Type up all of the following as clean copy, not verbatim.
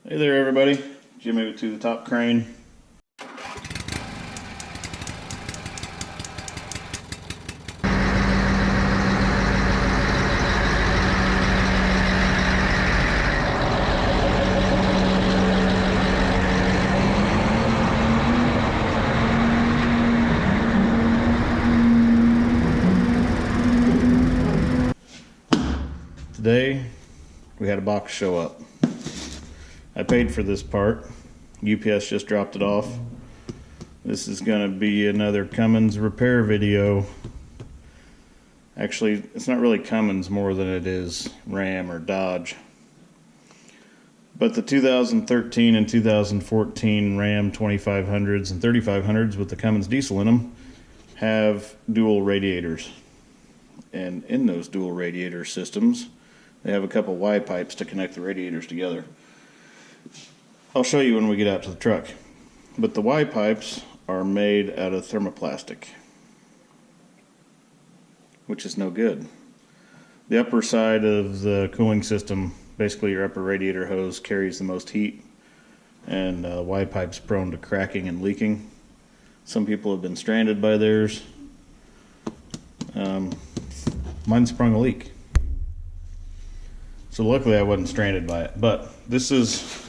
Hey there everybody, Jimmy to the top crane. Today we had a box show up. I paid for this part. UPS just dropped it off. This is going to be another Cummins repair video. Actually, it's not really Cummins more than it is Ram or Dodge. But the 2013 and 2014 Ram 2500s and 3500s with the Cummins diesel in them have dual radiators. And in those dual radiator systems, they have a couple Y pipes to connect the radiators together. I'll show you when we get out to the truck. But the Y pipes are made out of thermoplastic, which is no good. The upper side of the cooling system, basically your upper radiator hose, carries the most heat, and Y pipe's prone to cracking and leaking. Some people have been stranded by theirs. Mine sprung a leak. So luckily I wasn't stranded by it, but this is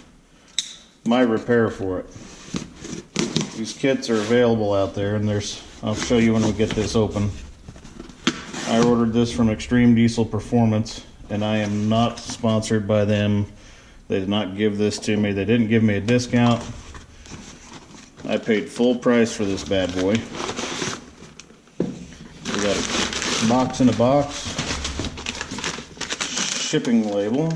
my repair for it. These kits are available out there, and I'll show you when we get this open. I ordered this from Extreme Diesel Performance, and I am not sponsored by them. They did not give this to me. They didn't give me a discount. I paid full price for this bad boy. We got a box in a box, shipping label,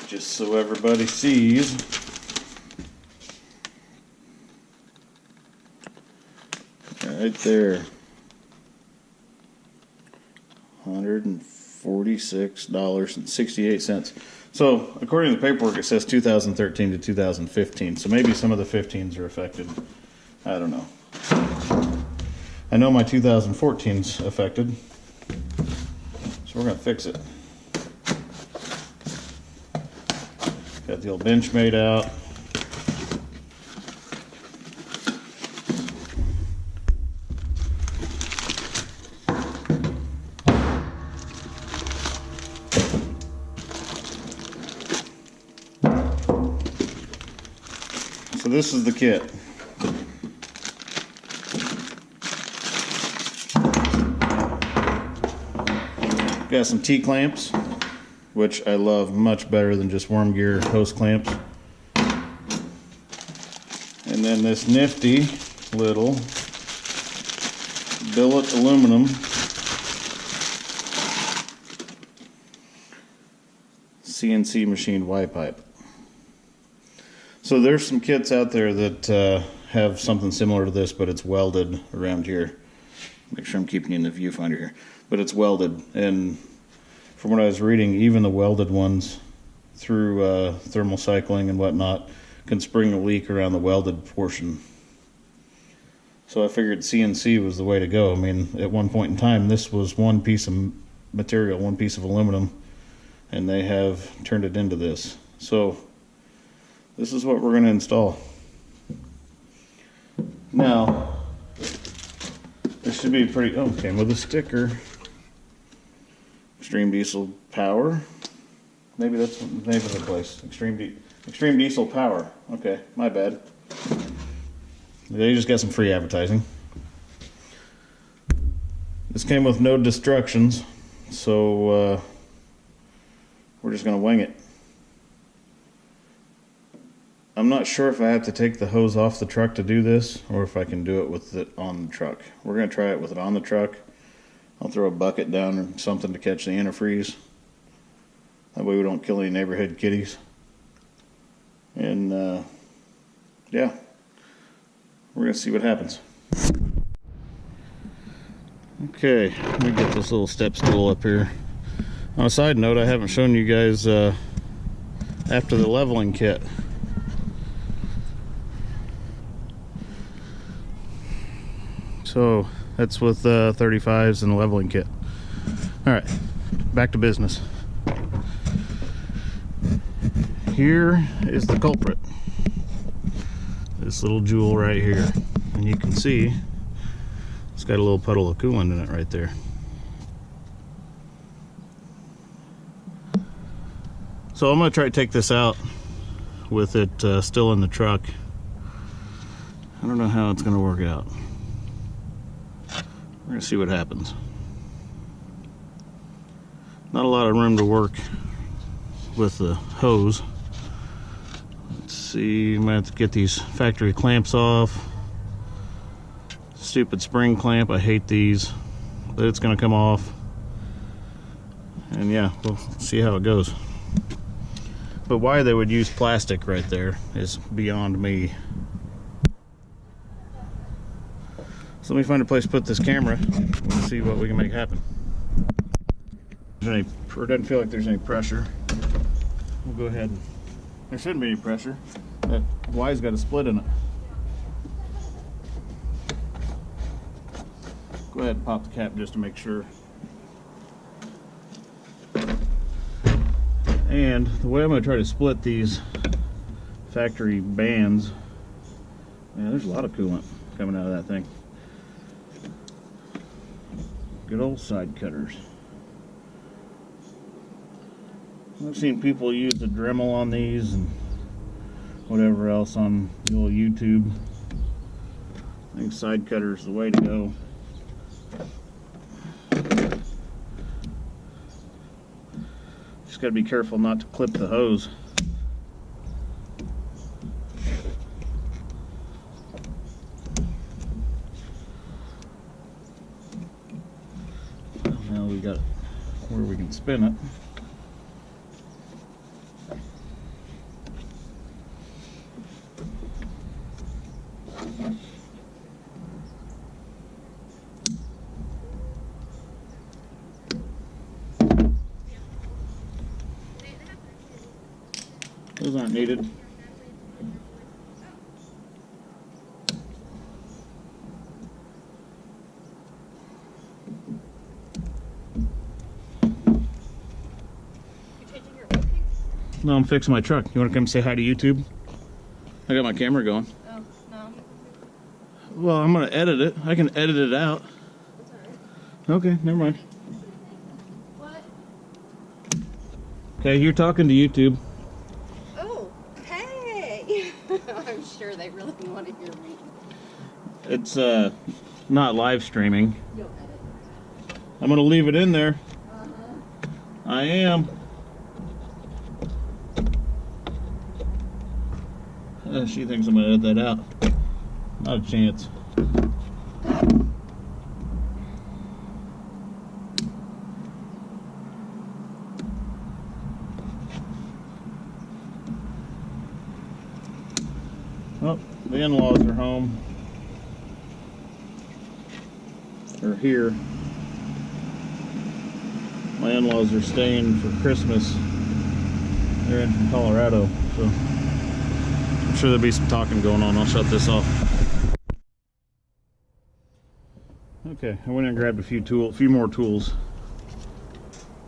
just so everybody sees. Right there, $146.68. So according to the paperwork, it says 2013 to 2015. So maybe some of the 15s are affected. I don't know. I know my 2014's affected, so we're gonna fix it. Got the old bench made out. So this is the kit. Got some T-clamps, which I love much better than just worm gear hose clamps. And then this nifty little billet aluminum CNC machined Y pipe. So there's some kits out there that have something similar to this, but it's welded around here. Make sure I'm keeping you in the viewfinder here. But it's welded, and from what I was reading, even the welded ones, through thermal cycling and whatnot, can spring a leak around the welded portion. So I figured CNC was the way to go. I mean, at one point in time, this was one piece of material, one piece of aluminum, and they have turned it into this. So this is what we're going to install. Now, this should be pretty, oh, came with a sticker. Extreme Diesel Power. Maybe that's the name of the place. Extreme Diesel Power. Okay, my bad. They just got some free advertising. This came with no destructions, so we're just going to wing it. I'm not sure if I have to take the hose off the truck to do this, or if I can do it with it on the truck. We're going to try it with it on the truck. I'll throw a bucket down or something to catch the antifreeze. That way we don't kill any neighborhood kitties. And yeah, we're going to see what happens. Okay, let me get this little step stool up here. On a side note, I haven't shown you guys after the leveling kit. So that's with 35s and the leveling kit. All right, back to business. here is the culprit. This little jewel right here. And you can see it's got a little puddle of coolant in it right there. So I'm going to try to take this out with it still in the truck. I don't know how it's going to work out. We're going to see what happens. Not a lot of room to work with the hose. Let's see, I'm going to have to get these factory clamps off. Stupid spring clamp, I hate these, but it's going to come off. And yeah, we'll see how it goes. But why they would use plastic right there is beyond me. So let me find a place to put this camera and see what we can make happen. It doesn't feel like there's any pressure. We'll go ahead and, there shouldn't be any pressure. That Y's got a split in it. Go ahead and pop the cap just to make sure. And the way I'm going to try to split these factory bands, man, there's a lot of coolant coming out of that thing. Good old side cutters. I've seen people use the Dremel on these and whatever else on the old YouTube. I think side cutter is the way to go. Just got to be careful not to clip the hose. Now we got where we can spin it. Those aren't needed. No, I'm fixing my truck. You want to come say hi to YouTube? I got my camera going. Oh, no. Well, I'm going to edit it. I can edit it out. That's alright. Okay, never mind. What? Okay, you're talking to YouTube. Oh, hey! I'm sure they really want to hear me. It's not live streaming. You'll edit. I'm going to leave it in there. Uh-huh. I am. She thinks I'm going to edit that out. Not a chance. Oh, the in-laws are home. Or here. My in-laws are staying for Christmas. They're in from Colorado, so I'm sure there'll be some talking going on. I'll shut this off. Okay, I went and grabbed a few more tools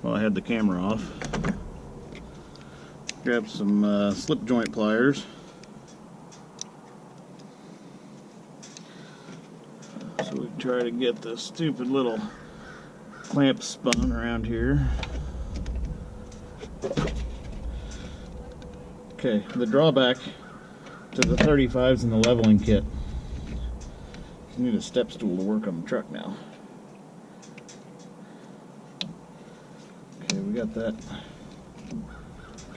while I had the camera off. Grabbed some slip joint pliers. So we try to get this stupid little clamp spun around here. Okay, the drawback to the 35s and the leveling kit. You need a step stool to work on the truck now. Okay, we got that.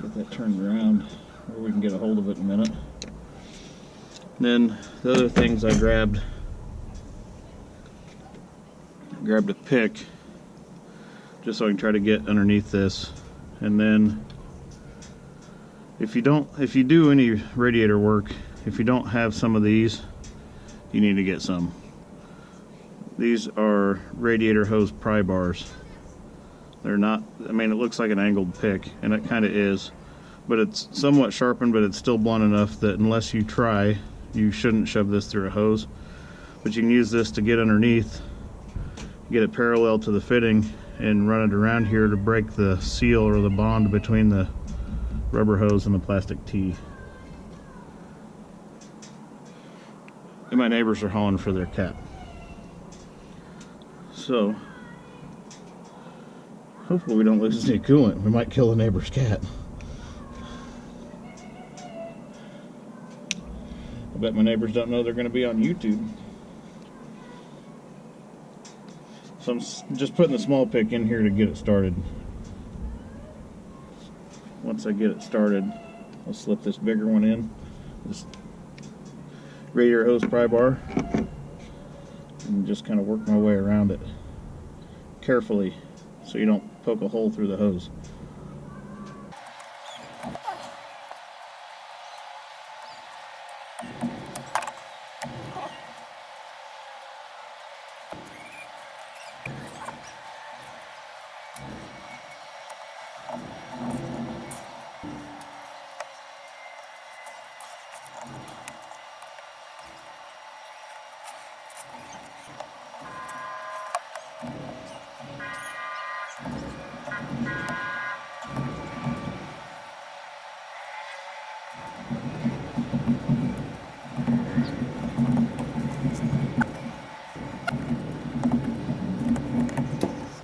Get that turned around, or we can get a hold of it in a minute. Then the other things I grabbed a pick just so I can try to get underneath this. And then if you do any radiator work, if you don't have some of these, you need to get some. These are radiator hose pry bars. They're not, I mean, it looks like an angled pick, and it kind of is, but it's somewhat sharpened, but it's still blunt enough that unless you try, you shouldn't shove this through a hose. But you can use this to get underneath, get it parallel to the fitting, and run it around here to break the seal or the bond between the rubber hose and the plastic tee. And my neighbors are hauling for their cat. So, hopefully we don't lose any coolant. We might kill the neighbor's cat. I bet my neighbors don't know they're going to be on YouTube. So I'm just putting the small pick in here to get it started. Once I get it started, I'll slip this bigger one in. This radiator hose pry bar. And just kind of work my way around it. Carefully, so you don't poke a hole through the hose.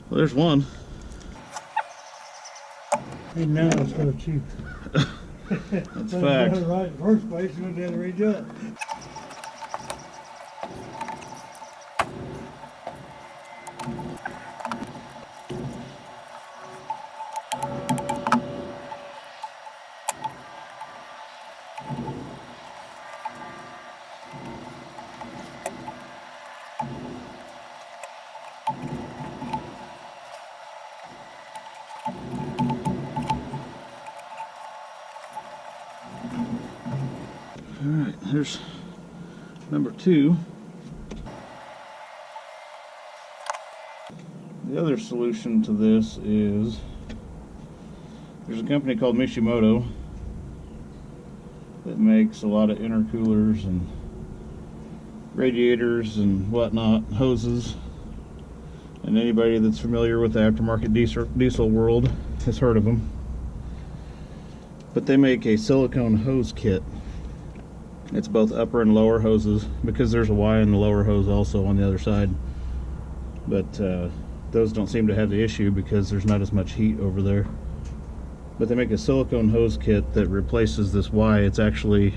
Well, there's one. And now it's so cheap. That's fact. Right in the first place, you wouldn't have to redo it. Alright, there's number 2. The other solution to this is there's a company called Mishimoto that makes a lot of intercoolers and radiators and whatnot, hoses, and anybody that's familiar with the aftermarket diesel world has heard of them. But they make a silicone hose kit. It's both upper and lower hoses, because there's a Y in the lower hose also on the other side. But those don't seem to have the issue because there's not as much heat over there. But they make a silicone hose kit that replaces this Y. It's actually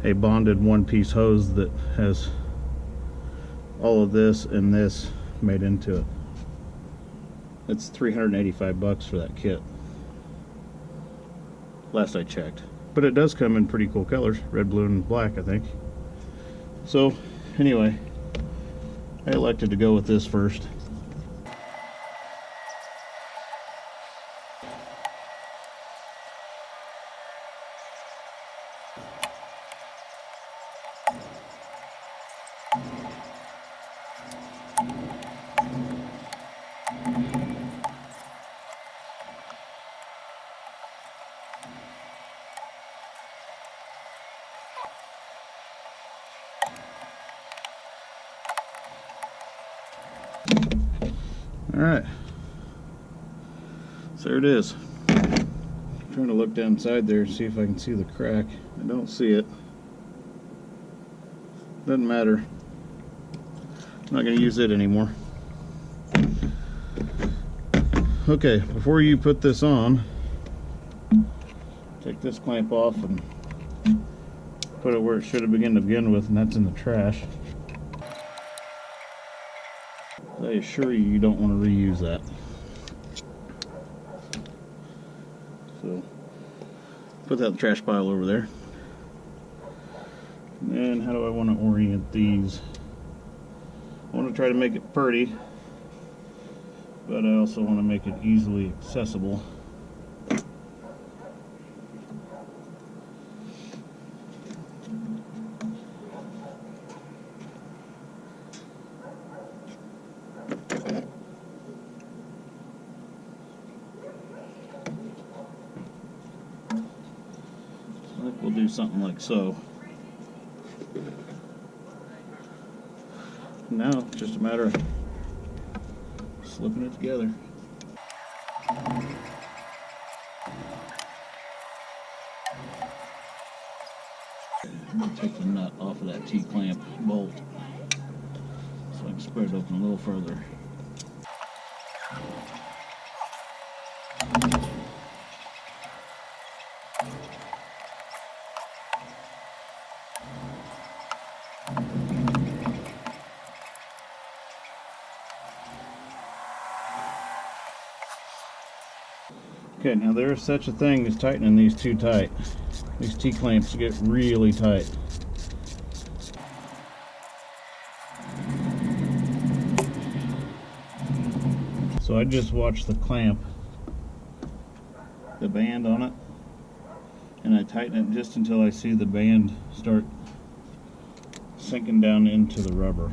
a bonded one-piece hose that has all of this and this made into it. It's $385 for that kit, last I checked. But it does come in pretty cool colors, red, blue, and black, I think. So, anyway, I elected to go with this first. Alright, so there it is. I'm trying to look down inside there and see if I can see the crack. I don't see it. Doesn't matter. I'm not going to use it anymore. Okay, before you put this on, take this clamp off and put it where it should have begun to begin with, and that's in the trash. I assure you, you don't want to reuse that. So, put that in the trash pile over there. And then, how do I want to orient these? I want to try to make it pretty, but I also want to make it easily accessible. I think we'll do something like so. Now it's just a matter of slipping it together. going to take the nut off of that T-clamp bolt so I can spread it open a little further. Okay, now there is such a thing as tightening these too tight. These T-clamps get really tight. So I just watch the clamp, the band on it, and I tighten it just until I see the band start sinking down into the rubber.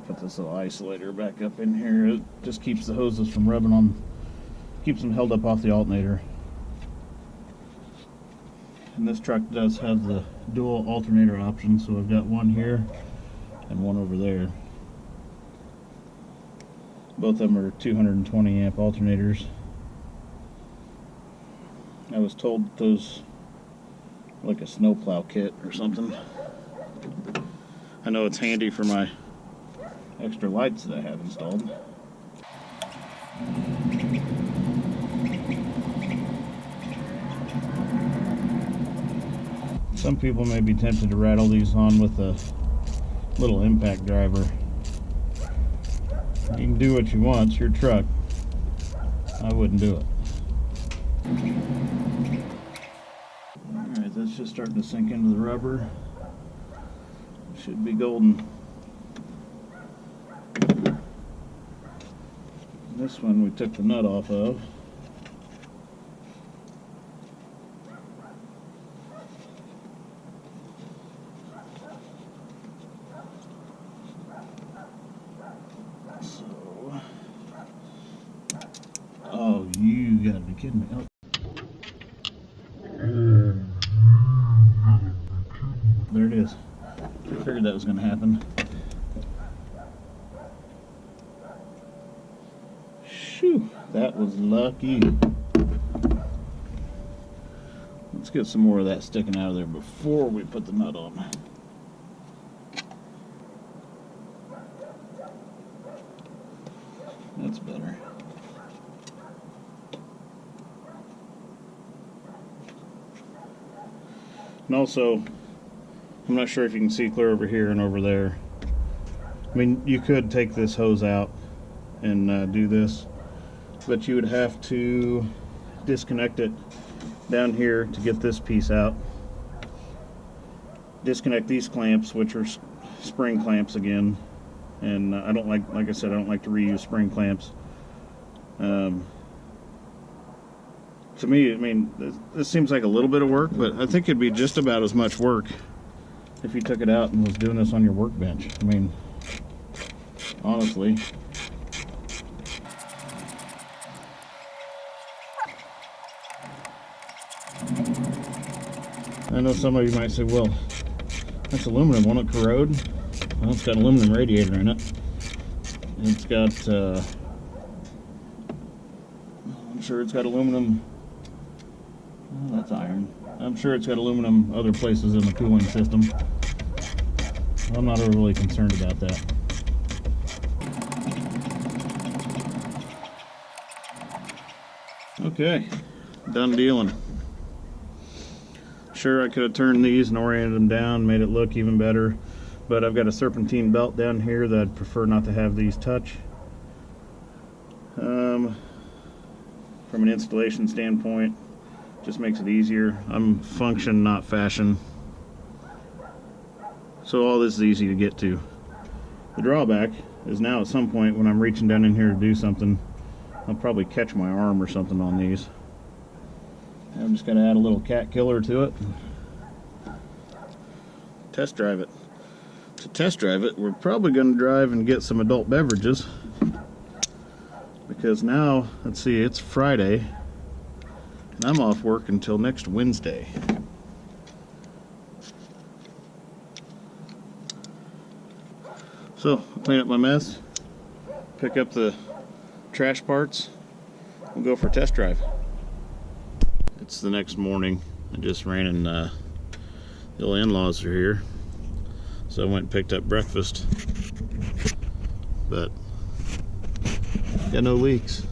Put this little isolator back up in here. It just keeps the hoses from rubbing on, keeps them held up off the alternator. And this truck does have the dual alternator option, so I've got one here and one over there. Both of them are 220 amp alternators. I was told that those are like a snowplow kit or something. I know it's handy for my extra lights that I have installed. Some people may be tempted to rattle these on with a little impact driver. You can do what you want, it's your truck. I wouldn't do it. Alright, that's just starting to sink into the rubber. Should be golden. This one we took the nut off of. So, oh, you gotta be kidding me. Oh. There it is. I figured that was gonna happen. Phew, that was lucky. Let's get some more of that sticking out of there before we put the nut on. That's better. And also, I'm not sure if you can see clear over here and over there. I mean, you could take this hose out and do this, but you would have to disconnect it down here to get this piece out. Disconnect these clamps, which are spring clamps again, and I don't like I said, I don't like to reuse spring clamps. To me, I mean, this seems like a little bit of work, but I think it'd be just about as much work if you took it out and was doing this on your workbench. I mean, honestly. I know some of you might say, well, that's aluminum, won't it corrode? Well, it's got an aluminum radiator in it. It's got, I'm sure it's got aluminum, oh, that's iron. I'm sure it's got aluminum other places in the cooling system. I'm not overly concerned about that. Okay, done dealing. Sure, I could have turned these and oriented them down, made it look even better, but I've got a serpentine belt down here that I'd prefer not to have these touch. From an installation standpoint, just makes it easier. I'm function, not fashion. So all this is easy to get to. The drawback is now at some point when I'm reaching down in here to do something, I'll probably catch my arm or something on these. I'm just going to add a little cat killer to it. Test drive it. To test drive it, we're probably going to drive and get some adult beverages. Because now, let's see, it's Friday. And I'm off work until next Wednesday. So, I'll clean up my mess, pick up the trash parts, we'll go for a test drive. It's the next morning. I just ran in, the in-laws are here, so I went and picked up breakfast, but got no leaks.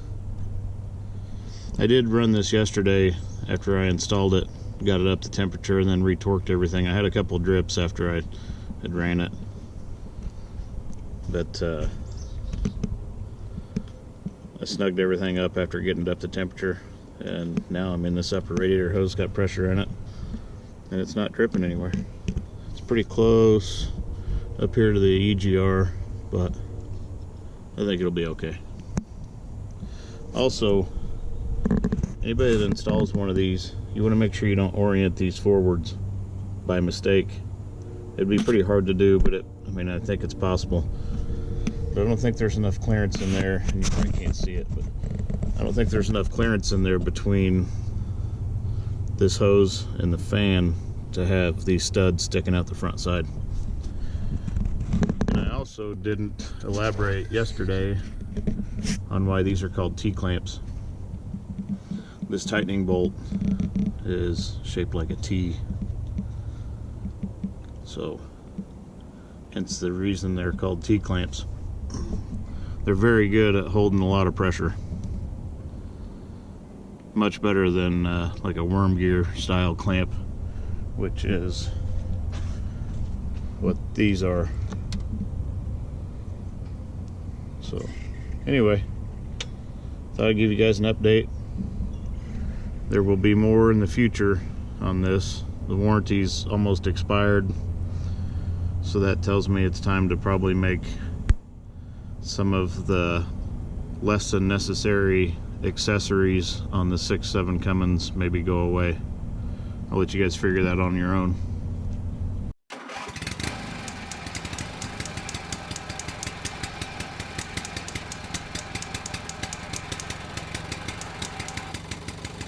I did run this yesterday after I installed it, got it up to temperature, and then retorqued everything. I had a couple drips after I had ran it, but I snugged everything up after getting it up to temperature, and now I'm in this upper radiator hose, got pressure in it, and it's not dripping anywhere. It's pretty close up here to the EGR, but I think it'll be okay. Also, anybody that installs one of these, you want to make sure you don't orient these forwards by mistake. It'd be pretty hard to do, but I think it's possible. But I don't think there's enough clearance in there, and you probably can't see it, but I don't think there's enough clearance in there between this hose and the fan to have these studs sticking out the front side. And I also didn't elaborate yesterday on why these are called T-clamps. This tightening bolt is shaped like a T, so hence the reason they're called T-clamps. They're very good at holding a lot of pressure, much better than like a worm gear style clamp, which is what these are. So anyway, thought I'd give you guys an update. There will be more in the future on this. The warranty's almost expired, so that tells me it's time to probably make some of the less than necessary accessories on the 6.7 Cummins maybe go away. I'll let you guys figure that on your own.